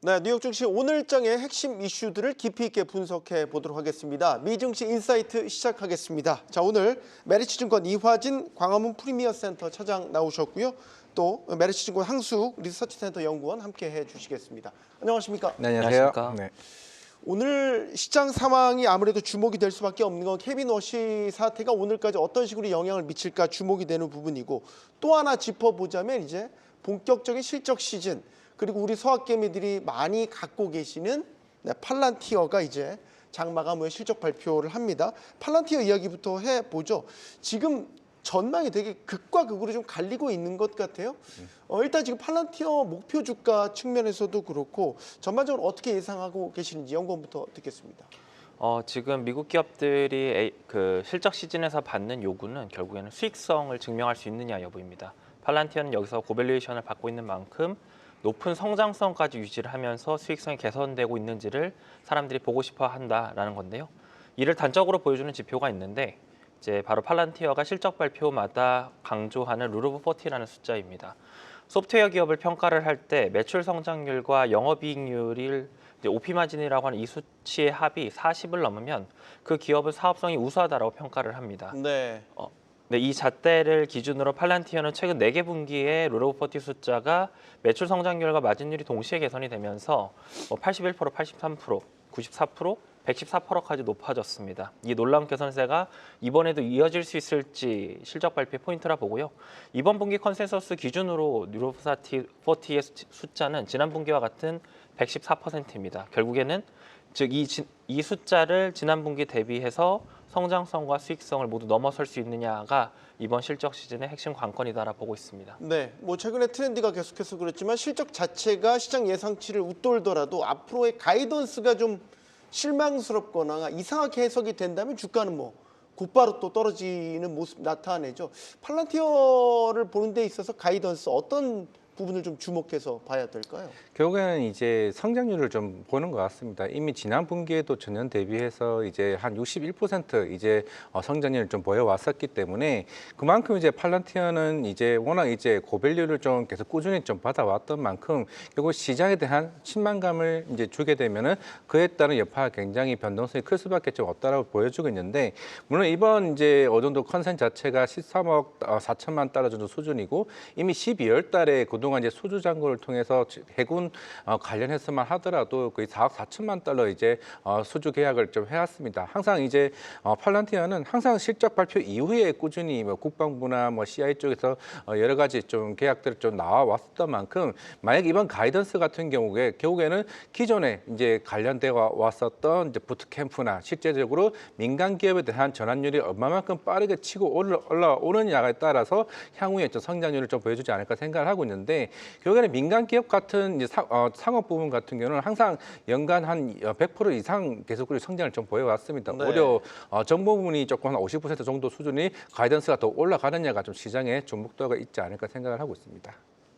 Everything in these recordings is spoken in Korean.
네, 뉴욕 증시 오늘장의 핵심 이슈들을 깊이 있게 분석해 보도록 하겠습니다. 미증시 인사이트 시작하겠습니다. 자, 오늘 메리츠증권 이화진 광화문 프리미어센터 차장 나오셨고요. 또 메리츠증권 항숙 리서치센터 연구원 함께 해주시겠습니다. 안녕하십니까? 네, 안녕하세요. 안녕하십니까? 네. 오늘 시장 상황이 아무래도 주목이 될 수밖에 없는 건 케빈 워시 사태가 오늘까지 어떤 식으로 영향을 미칠까 주목이 되는 부분이고, 또 하나 짚어보자면 이제 본격적인 실적 시즌, 그리고 우리 서학개미들이 많이 갖고 계시는 팔란티어가 이제 장마감후에 실적 발표를 합니다. 팔란티어 이야기부터 해보죠. 지금 전망이 되게 극과 극으로 좀 갈리고 있는 것 같아요. 일단 지금 팔란티어 목표 주가 측면에서도 그렇고 전반적으로 어떻게 예상하고 계시는지 연구원부터 듣겠습니다. 지금 미국 기업들이 그 실적 시즌에서 받는 요구는 결국에는 수익성을 증명할 수 있느냐 여부입니다. 팔란티어는 여기서 고밸류에이션을 받고 있는 만큼 높은 성장성까지 유지를 하면서 수익성이 개선되고 있는지를 사람들이 보고 싶어 한다라는 건데요. 이를 단적으로 보여주는 지표가 있는데 이제 바로 팔란티어가 실적 발표마다 강조하는 룰 오브 40라는 숫자입니다. 소프트웨어 기업을 평가를 할 때 매출 성장률과 영업이익률을 OP 마진이라고 하는 이 수치의 합이 40을 넘으면 그 기업은 사업성이 우수하다라고 평가를 합니다. 네. 네, 이 잣대를 기준으로 팔란티어는 최근 4개 분기의 룰 오브 40 숫자가 매출 성장률과 마진율이 동시에 개선이 되면서 81%, 83%, 94%, 114%까지 높아졌습니다. 이 놀라운 개선세가 이번에도 이어질 수 있을지 실적 발표의 포인트라 보고요. 이번 분기 컨센서스 기준으로 룰 오브 40의 숫자는 지난 분기와 같은 114%입니다. 결국에는 즉 이 숫자를 지난 분기 대비해서 성장성과 수익성을 모두 넘어설 수 있느냐가 이번 실적 시즌의 핵심 관건이다라 보고 있습니다. 네, 뭐 최근에 트렌드가 계속해서 그렇지만 실적 자체가 시장 예상치를 웃돌더라도 앞으로의 가이던스가 좀 실망스럽거나 이상하게 해석이 된다면 주가는 뭐 곧바로 또 떨어지는 모습 나타내죠. 팔란티어를 보는 데 있어서 가이던스 어떤 부분을 좀 주목해서 봐야 될까요? 결국에는 이제 성장률을 좀 보는 것 같습니다. 이미 지난 분기에도 전년 대비해서 이제 한 61% 이제 성장률을 좀 보여왔었기 때문에 그만큼 이제 팔란티어는 이제 워낙 이제 고밸류를 좀 계속 꾸준히 좀 받아왔던 만큼 결국 시장에 대한 신망감을 이제 주게 되면은 그에 따른 여파가 굉장히 변동성이 클 수밖에 좀 없다라고 보여주고 있는데, 물론 이번 이제 어느 정도 컨센 자체가 13억 4천만 달러 정도 수준이고 이미 12월 달에 그동안 이제 수주 잔고를 통해서 해군 관련해서만 하더라도 거의 4억 4천만 달러 이제 수주 계약을 좀 해왔습니다. 항상 이제 팔란티어는 항상 실적 발표 이후에 꾸준히 뭐 국방부나 뭐 CI 쪽에서 여러 가지 좀 계약들을 좀 나와왔었던 만큼, 만약 이번 가이던스 같은 경우에 결국에는 기존에 이제 관련돼 왔었던 이제 부트캠프나 실제적으로 민간 기업에 대한 전환율이 얼마만큼 빠르게 치고 올라오느냐에 따라서 향후에 좀 성장률을 좀 보여주지 않을까 생각을 하고 있는데, 결국에는 민간 기업 같은 이제 상업 부분 같은 경우는 항상 연간 한 100% 이상 계속적으로 성장을 좀 보여왔습니다. 네. 오히려 정보 부분이 조금 한 50% 정도 수준이 가이던스가 더 올라가느냐가 좀 시장에 주목도가 있지 않을까 생각을 하고 있습니다.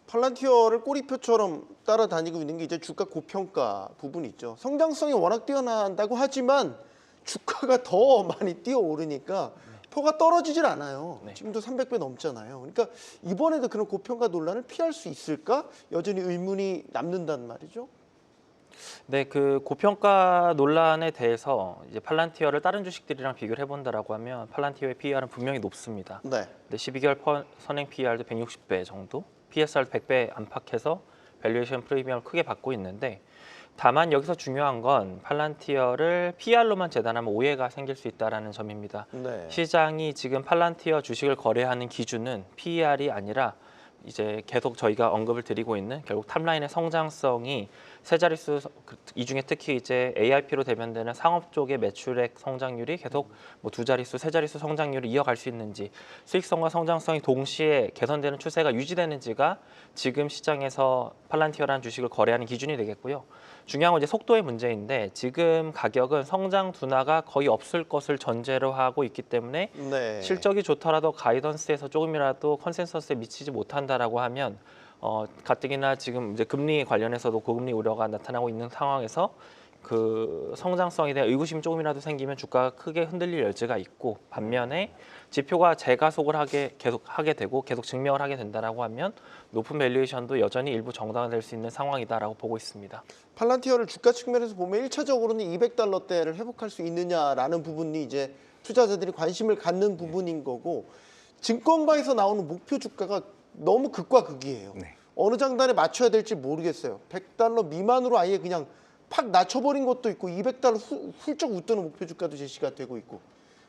팔란티어를 꼬리표처럼 따라다니고 있는 게 이제 주가 고평가 부분이 있죠. 성장성이 워낙 뛰어난다고 하지만 주가가 더 많이 뛰어오르니까 표가 떨어지질 않아요. 네. 지금도 300배 넘잖아요. 그러니까 이번에도 그런 고평가 논란을 피할 수 있을까? 여전히 의문이 남는단 말이죠. 네, 그 고평가 논란에 대해서 이제 팔란티어를 다른 주식들이랑 비교를 해본다라고 하면 팔란티어의 PER은 분명히 높습니다. 네. 근데 12개월 선행 PER도 160배 정도, PSR도 100배 안팎해서 밸류에이션 프리미엄을 크게 받고 있는데, 다만 여기서 중요한 건 팔란티어를 PER로만 재단하면 오해가 생길 수 있다는 점입니다. 네. 시장이 지금 팔란티어 주식을 거래하는 기준은 PER이 아니라 이제 계속 저희가 언급을 드리고 있는 결국 탑라인의 성장성이 세 자릿수, 이 중에 특히 이제 ARP로 대변되는 상업 쪽의 매출액 성장률이 계속 뭐 두 자릿수, 세 자릿수 성장률을 이어갈 수 있는지, 수익성과 성장성이 동시에 개선되는 추세가 유지되는지가 지금 시장에서 팔란티어라는 주식을 거래하는 기준이 되겠고요. 중요한 건 이제 속도의 문제인데, 지금 가격은 성장 둔화가 거의 없을 것을 전제로 하고 있기 때문에 네. 실적이 좋더라도 가이던스에서 조금이라도 컨센서스에 미치지 못한다라고 하면 가뜩이나 지금 이제 금리 관련해서도 고금리 우려가 나타나고 있는 상황에서 그 성장성에 대한 의구심이 조금이라도 생기면 주가가 크게 흔들릴 여지가 있고, 반면에 지표가 재가속을 계속 하게 되고 계속 증명을 하게 된다라고 하면 높은 밸류에이션도 여전히 일부 정당화될 수 있는 상황이다라고 보고 있습니다. 팔란티어를 주가 측면에서 보면 1차적으로는 200달러대를 회복할 수 있느냐라는 부분이 이제 투자자들이 관심을 갖는 부분인 거고, 증권가에서 나오는 목표 주가가 너무 극과 극이에요. 네. 어느 장단에 맞춰야 될지 모르겠어요. 100달러 미만으로 아예 그냥 팍 낮춰버린 것도 있고 200달러 훌쩍 웃도는 목표 주가도 제시가 되고 있고,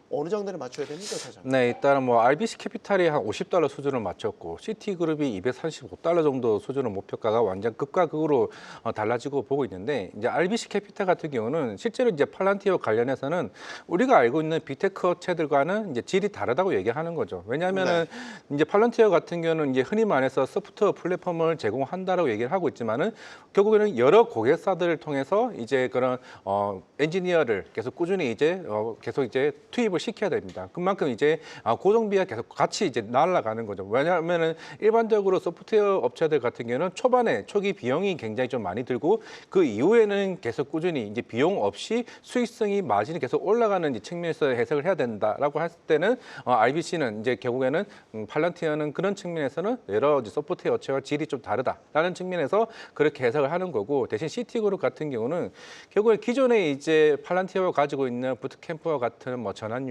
어느 장단에 맞춰야 됩니까, 사장님? 네, 일단은 뭐 RBC 캐피탈이 한 50달러 수준을 맞췄고 시티그룹이 235달러 정도 수준의 목표가가 완전 극과 극으로 달라지고 보고 있는데, 이제 RBC 캐피탈 같은 경우는 실제로 이제 팔란티어 관련해서는 우리가 알고 있는 빅테크 업체들과는 이제 질이 다르다고 얘기하는 거죠. 왜냐하면은 이제 팔란티어 같은 경우는 이제 흔히 말해서 소프트웨어 플랫폼을 제공한다라고 얘기를 하고 있지만은 결국에는 여러 고객사들을 통해서 이제 그런 엔지니어를 계속 꾸준히 이제 계속 이제 투입을 시켜야 됩니다. 그만큼 이제 고정비가 계속 같이 이제 날아가는 거죠. 왜냐하면은 일반적으로 소프트웨어 업체들 같은 경우는 초기 비용이 굉장히 좀 많이 들고, 그 이후에는 계속 꾸준히 이제 비용 없이 수익성이 마진이 계속 올라가는 이 측면에서 해석을 해야 된다라고 했을 때는 RBC는 이제 결국에는 팔란티어는 그런 측면에서는 여러 이제 소프트웨어 업체와 질이 좀 다르다라는 측면에서 그렇게 해석을 하는 거고, 대신 시티그룹 같은 경우는 결국에 기존에 이제 팔란티어가 가지고 있는 부트캠프와 같은 뭐 전환율이나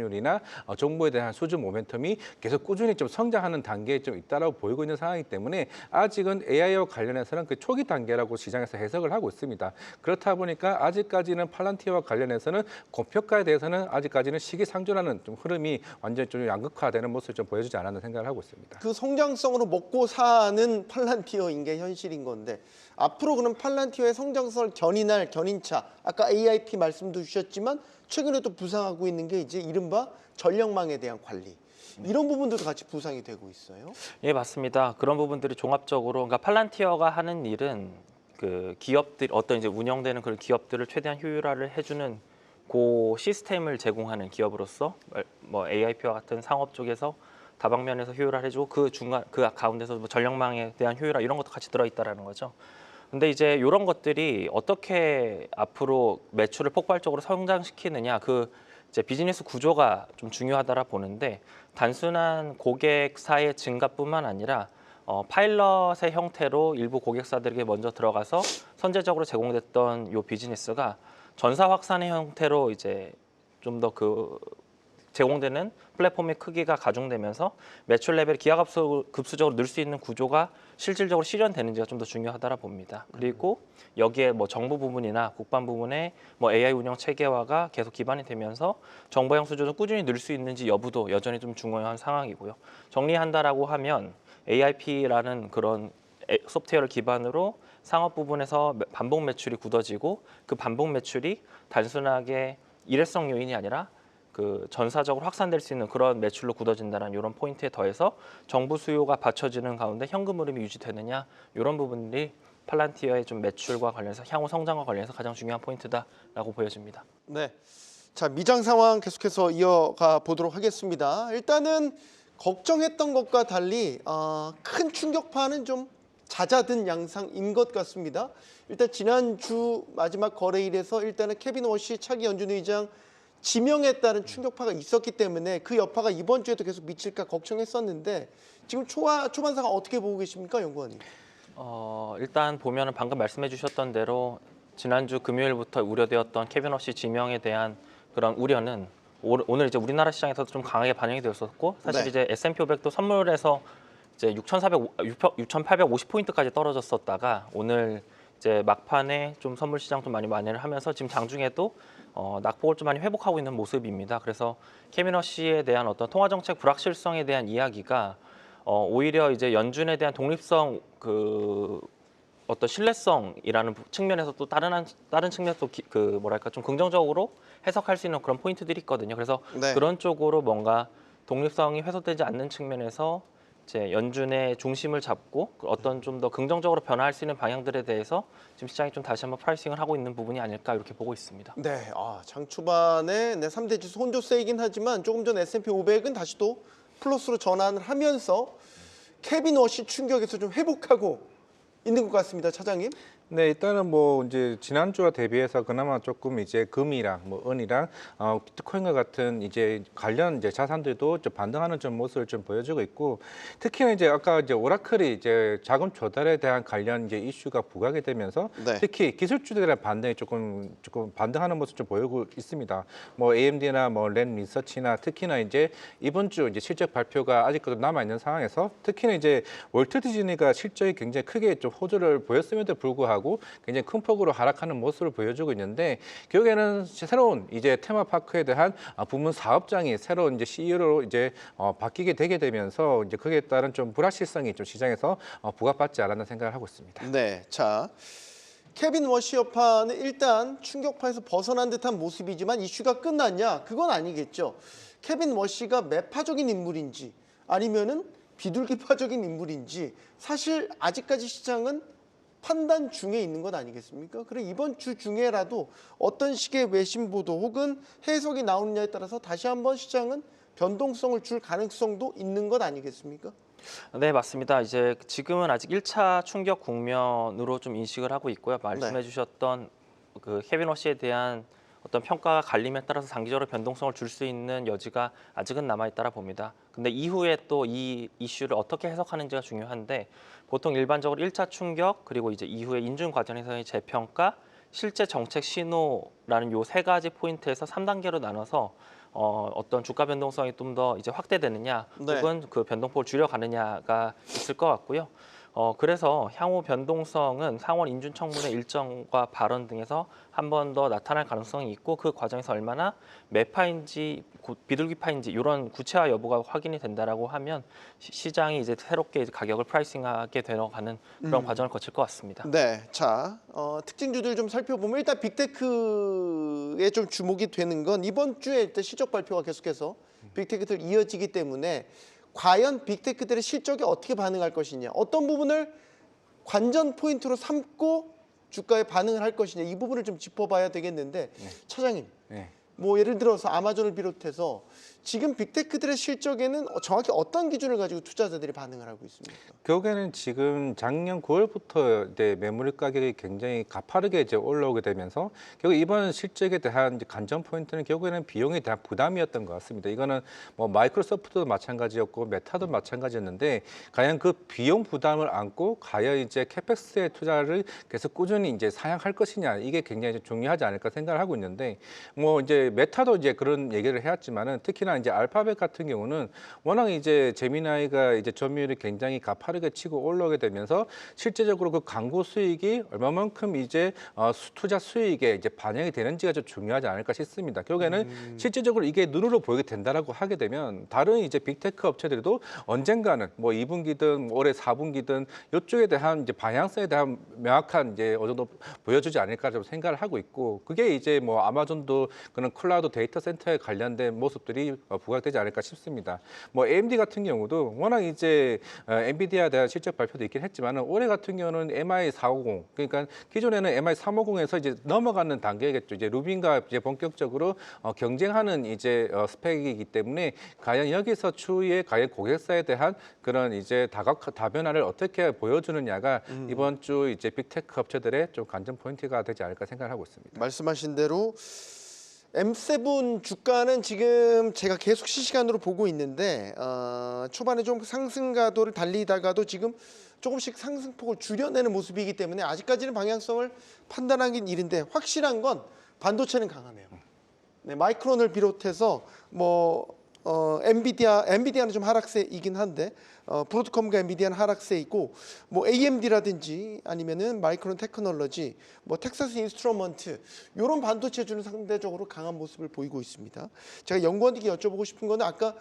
정보에 대한 수주 모멘텀이 계속 꾸준히 좀 성장하는 단계에 좀 있다라고 보이고 있는 상황이기 때문에 아직은 AI와 관련해서는 그 초기 단계라고 시장에서 해석을 하고 있습니다. 그렇다 보니까 아직까지는 팔란티어와 관련해서는 고평가에 대해서는 아직까지는 시기상조라는 좀 흐름이 완전히 좀 양극화되는 모습을 좀 보여주지 않았나 생각을 하고 있습니다. 그 성장성으로 먹고 사는 팔란티어인 게 현실인 건데, 앞으로 그럼 팔란티어의 성장성을 견인할 견인차, 아까 AIP 말씀도 주셨지만 최근에 또 부상하고 있는 게 이제 이른바 전력망에 대한 관리, 이런 부분들도 같이 부상이 되고 있어요. 예, 맞습니다. 그런 부분들이 종합적으로, 그러니까 팔란티어가 하는 일은 그 기업들, 어떤 이제 운영되는 그런 기업들을 최대한 효율화를 해주는 그 시스템을 제공하는 기업으로서 뭐 AIP와 같은 상업 쪽에서 다방면에서 효율화를 해주고, 그 중간 그 가운데서 뭐 전력망에 대한 효율화 이런 것도 같이 들어있다라는 거죠. 근데 이제 이런 것들이 어떻게 앞으로 매출을 폭발적으로 성장시키느냐, 그 이제 비즈니스 구조가 좀 중요하다라 보는데, 단순한 고객사의 증가뿐만 아니라 파일럿의 형태로 일부 고객사들에게 먼저 들어가서 선제적으로 제공됐던 요 비즈니스가 전사 확산의 형태로 이제 좀 더 그 제공되는 플랫폼의 크기가 가중되면서 매출 레벨이 기하급수적으로 늘 수 있는 구조가 실질적으로 실현되는지가 좀 더 중요하다라 봅니다. 그리고 여기에 뭐 정부 부분이나 국방 부분의 뭐 AI 운영 체계화가 계속 기반이 되면서 정보형 수준을 꾸준히 늘 수 있는지 여부도 여전히 좀 중요한 상황이고요. 정리한다라고 하면 AIP라는 그런 소프트웨어를 기반으로 상업 부분에서 반복 매출이 굳어지고, 그 반복 매출이 단순하게 일회성 요인이 아니라 그 전사적으로 확산될 수 있는 그런 매출로 굳어진다는 이런 포인트에 더해서 정부 수요가 받쳐지는 가운데 현금 흐름이 유지되느냐, 이런 부분들이 팔란티어의 좀 매출과 관련해서 향후 성장과 관련해서 가장 중요한 포인트다라고 보여집니다. 네, 자, 미장 상황 계속해서 이어가 보도록 하겠습니다. 일단은 걱정했던 것과 달리 큰 충격파는 좀 잦아든 양상인 것 같습니다. 일단 지난주 마지막 거래일에서 일단은 케빈 워시 차기 연준 의장 지명에 따른 충격파가 있었기 때문에 그 여파가 이번 주에도 계속 미칠까 걱정했었는데, 지금 초반 상황 어떻게 보고 계십니까, 연구원님? 일단 보면은 방금 말씀해 주셨던 대로 지난주 금요일부터 우려되었던 케빈 워시 지명에 대한 그런 우려는 오늘 이제 우리나라 시장에서도 좀 강하게 반영이 되었었고, 사실 네. 이제 S&P 500도 선물에서 이제 6,850포인트까지 떨어졌었다가 오늘 이제 막판에 좀 선물 시장 좀 많이 만회를 하면서 지금 장중에도 낙폭을 좀 많이 회복하고 있는 모습입니다. 그래서 케빈 워시에 대한 어떤 통화 정책 불확실성에 대한 이야기가 오히려 이제 연준에 대한 독립성, 그 어떤 신뢰성이라는 측면에서 또 다른 측면에서 그 뭐랄까 좀 긍정적으로 해석할 수 있는 그런 포인트들이 있거든요. 그래서 네. 그런 쪽으로 뭔가 독립성이 훼손되지 않는 측면에서 이제 연준의 중심을 잡고 어떤 좀 더 긍정적으로 변화할 수 있는 방향들에 대해서 지금 시장이 좀 다시 한번 프라이싱을 하고 있는 부분이 아닐까 이렇게 보고 있습니다. 네, 장 초반에 3대 지수 혼조세이긴 하지만 조금 전 S&P 500은 다시 또 플러스로 전환을 하면서 케빈 워시 충격에서 좀 회복하고 있는 것 같습니다, 차장님. 네, 일단은 뭐 이제 지난주와 대비해서 그나마 조금 이제 금이랑 뭐 은이랑 비트코인과 같은 이제 관련 이제 자산들도 좀 반등하는 좀 모습을 좀 보여주고 있고, 특히나 이제 아까 이제 오라클이 이제 자금 조달에 대한 관련 이제 이슈가 부각이 되면서 네. 특히 기술주들의 반등이 조금 반등하는 모습 좀 보이고 있습니다. 뭐 AMD나 뭐 랜 리서치나 특히나 이제 이번 주 이제 실적 발표가 아직까지 남아 있는 상황에서 특히나 이제 월트 디즈니가 실적이 굉장히 크게 좀 호조를 보였음에도 불구하고 굉장히 큰 폭으로 하락하는 모습을 보여주고 있는데, 결국에는 새로운 이제 테마파크에 대한 부문 사업장이 새로운 이제 CEO로 이제 바뀌게 되게 되면서 이제 거기에 따른 좀 불확실성이 좀 시장에서 부각받지 않았나 생각을 하고 있습니다. 네, 자 케빈 워시 여파는 일단 충격파에서 벗어난 듯한 모습이지만 이슈가 끝났냐? 그건 아니겠죠. 케빈 워시가 매파적인 인물인지 아니면은 비둘기파적인 인물인지 사실 아직까지 시장은 판단 중에 있는 것 아니겠습니까? 그래 이번 주 중에라도 어떤 식의 외신 보도 혹은 해석이 나오느냐에 따라서 다시 한번 시장은 변동성을 줄 가능성도 있는 것 아니겠습니까? 네, 맞습니다. 이제 지금은 아직 1차 충격 국면으로 좀 인식을 하고 있고요. 말씀해 주셨던 그 케빈 워시에 대한 어떤 평가가 갈림에 따라서 장기적으로 변동성을 줄 수 있는 여지가 아직은 남아 있다라 봅니다. 근데 이후에 또 이 이슈를 어떻게 해석하는지가 중요한데, 보통 일반적으로 1차 충격 그리고 이제 이후에 인준 과정에서의 재평가, 실제 정책 신호라는 요 세 가지 포인트에서 3단계로 나눠서 어떤 주가 변동성이 좀 더 이제 확대되느냐, 네. 혹은 그 변동폭을 줄여가느냐가 있을 것 같고요. 그래서 향후 변동성은 상원 인준 청문회 일정과 발언 등에서 한 번 더 나타날 가능성이 있고, 그 과정에서 얼마나 매파인지 비둘기파인지 이런 구체화 여부가 확인이 된다라고 하면 시장이 이제 새롭게 이제 가격을 프라이싱하게 되어가는 그런 과정을 거칠 것 같습니다. 네, 자 특징주들 좀 살펴보면 일단 빅테크에 좀 주목이 되는 건 이번 주에 일단 실적 발표가 계속해서 빅테크들 이어지기 때문에 과연 빅테크들의 실적에 어떻게 반응할 것이냐, 어떤 부분을 관전 포인트로 삼고 주가에 반응을 할 것이냐, 이 부분을 좀 짚어봐야 되겠는데 차장님, 네. 뭐 예를 들어서 아마존을 비롯해서 지금 빅테크들의 실적에는 정확히 어떤 기준을 가지고 투자자들이 반응을 하고 있습니까? 결국에는 지금 작년 9월부터 이제 매물 가격이 굉장히 가파르게 이제 올라오게 되면서 결국 이번 실적에 대한 이제 관전 포인트는 결국에는 비용에 대한 부담이었던 것 같습니다. 이거는 뭐 마이크로소프트도 마찬가지였고 메타도 마찬가지였는데, 과연 그 비용 부담을 안고 과연 이제 캐펙스의 투자를 계속 꾸준히 이제 사양할 것이냐, 이게 굉장히 중요하지 않을까 생각을 하고 있는데, 뭐 이제 메타도 이제 그런 얘기를 해왔지만은 특히나 이제 알파벳 같은 경우는 워낙 이제 제미나이가 이제 점유율이 굉장히 가파르게 치고 올라오게 되면서 실제적으로 그 광고 수익이 얼마만큼 이제 투자 수익에 이제 반영이 되는지가 좀 중요하지 않을까 싶습니다. 결국에는 실제적으로 이게 눈으로 보이게 된다라고 하게 되면 다른 이제 빅테크 업체들도 언젠가는 뭐 2분기든 올해 4분기든 이쪽에 대한 이제 방향성에 대한 명확한 이제 어느 정도 보여주지 않을까 좀 생각을 하고 있고, 그게 이제 뭐 아마존도 그런 클라우드 데이터 센터에 관련된 모습들이 부각되지 않을까 싶습니다. 뭐 AMD 같은 경우도 워낙 이제 엔비디아에 대한 실적 발표도 있긴 했지만 올해 같은 경우는 MI450, 그러니까 기존에는 MI350에서 이제 넘어가는 단계겠죠. 이제 루빈과 이제 본격적으로 경쟁하는 이제 스펙이기 때문에 과연 여기서 추후에 과연 고객사에 대한 그런 이제 다변화를 어떻게 보여주느냐가 이번 주 이제 빅테크 업체들의 좀 관전 포인트가 되지 않을까 생각을 하고 있습니다. 말씀하신 대로 M7 주가는 지금 제가 계속 실시간으로 보고 있는데 초반에 좀 상승 가도를 달리다가도 지금 조금씩 상승폭을 줄여내는 모습이기 때문에 아직까지는 방향성을 판단하긴 이른데, 확실한 건 반도체는 강하네요. 네, 마이크론을 비롯해서 뭐 엔비디아는 좀 하락세이긴 한데 브로드컴과 엔비디아는 하락세이고, 뭐 AMD라든지 아니면은 마이크론 테크놀로지, 뭐 텍사스 인스트루먼트, 이런 반도체주는 상대적으로 강한 모습을 보이고 있습니다. 제가 연구원에게 여쭤보고 싶은 거는 아까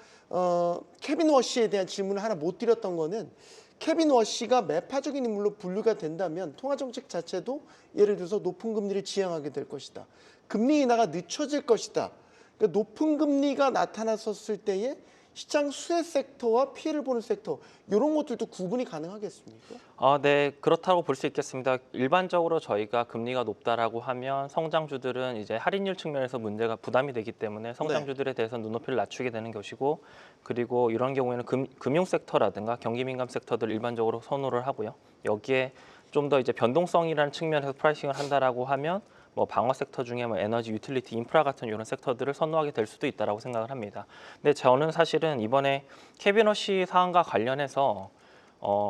케빈 워시에 대한 질문을 하나 못 드렸던 거는, 케빈 워시가 매파적인 인물로 분류가 된다면 통화 정책 자체도 예를 들어서 높은 금리를 지향하게 될 것이다, 금리 인하가 늦춰질 것이다. 그러니까 높은 금리가 나타났었을 때에 시장 수혜 섹터와 피해를 보는 섹터, 이런 것들도 구분이 가능하겠습니까? 네, 그렇다고 볼 수 있겠습니다. 일반적으로 저희가 금리가 높다라고 하면 성장주들은 이제 할인율 측면에서 문제가 부담이 되기 때문에 성장주들에 대해서 눈높이를 낮추게 되는 것이고, 그리고 이런 경우에는 금융 섹터라든가 경기 민감 섹터들 일반적으로 선호를 하고요. 여기에 좀 더 이제 변동성이라는 측면에서 프라이싱을 한다라고 하면 뭐 방어 섹터 중에 뭐 에너지, 유틸리티, 인프라 같은 이런 섹터들을 선호하게 될 수도 있다라고 생각을 합니다. 근데 저는 사실은 이번에 케빈 워시 사안과 관련해서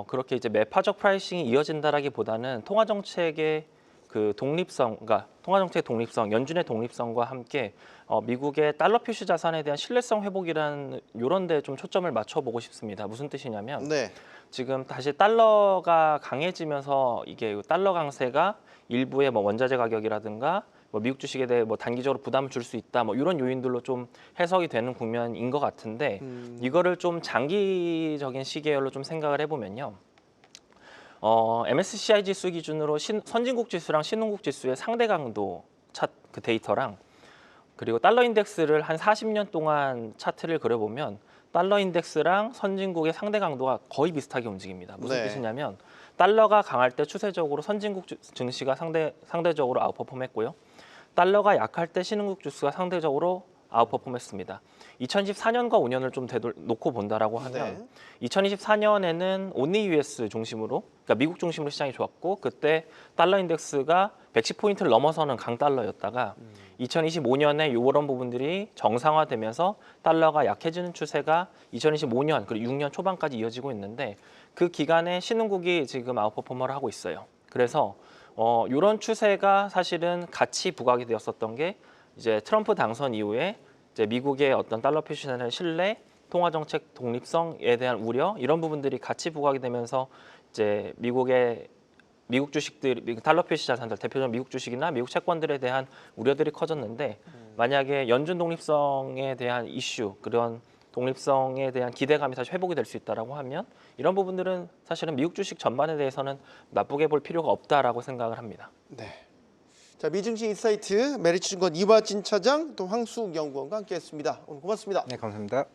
그렇게 이제 매파적 프라이싱이 이어진다라기보다는 통화 정책의 그 독립성, 그러니까 통화 정책 독립성, 연준의 독립성과 함께 미국의 달러 표시 자산에 대한 신뢰성 회복이라는 이런 데 좀 초점을 맞춰보고 싶습니다. 무슨 뜻이냐면 네. 지금 다시 달러가 강해지면서 이게 달러 강세가 일부의 뭐 원자재 가격이라든가 뭐 미국 주식에 대해 뭐 단기적으로 부담을 줄 수 있다 뭐 이런 요인들로 좀 해석이 되는 국면인 것 같은데 이거를 좀 장기적인 시계열로 좀 생각을 해보면요. MSCI 지수 기준으로 선진국 지수랑 신흥국 지수의 상대 강도 그 데이터랑 그리고 달러 인덱스를 한 40년 동안 차트를 그려보면 달러 인덱스랑 선진국의 상대 강도가 거의 비슷하게 움직입니다. 무슨 네. 뜻이냐면 달러가 강할 때 추세적으로 선진국 증시가 상대적으로 아웃퍼폼했고요. 달러가 약할 때 신흥국 지수가 상대적으로 아웃퍼폼했습니다. 2024년과 5년을 좀 놓고 본다라고 하면 2024년에는 온리 US 중심으로, 그러니까 미국 중심으로 시장이 좋았고 그때 달러 인덱스가 110포인트를 넘어서는 강달러였다가 2025년에 이런 부분들이 정상화되면서 달러가 약해지는 추세가 2025년 그리고 6년 초반까지 이어지고 있는데 그 기간에 신흥국이 지금 아웃퍼포머를 하고 있어요. 그래서 이런 추세가 사실은 같이 부각이 되었었던 게 이제 트럼프 당선 이후에 이제 미국의 어떤 달러 표시에 대한 신뢰, 통화 정책 독립성에 대한 우려 이런 부분들이 같이 부각이 되면서 이제 미국 주식들, 달러 표시 자산들 대표적인 미국 주식이나 미국 채권들에 대한 우려들이 커졌는데 만약에 연준 독립성에 대한 이슈 그런 독립성에 대한 기대감이 다시 회복이 될 수 있다라고 하면 이런 부분들은 사실은 미국 주식 전반에 대해서는 나쁘게 볼 필요가 없다라고 생각을 합니다. 네. 자, 미증시 인사이트 메리츠증권 이화진 차장 또 황수욱 연구원과 함께했습니다. 오늘 고맙습니다. 네, 감사합니다.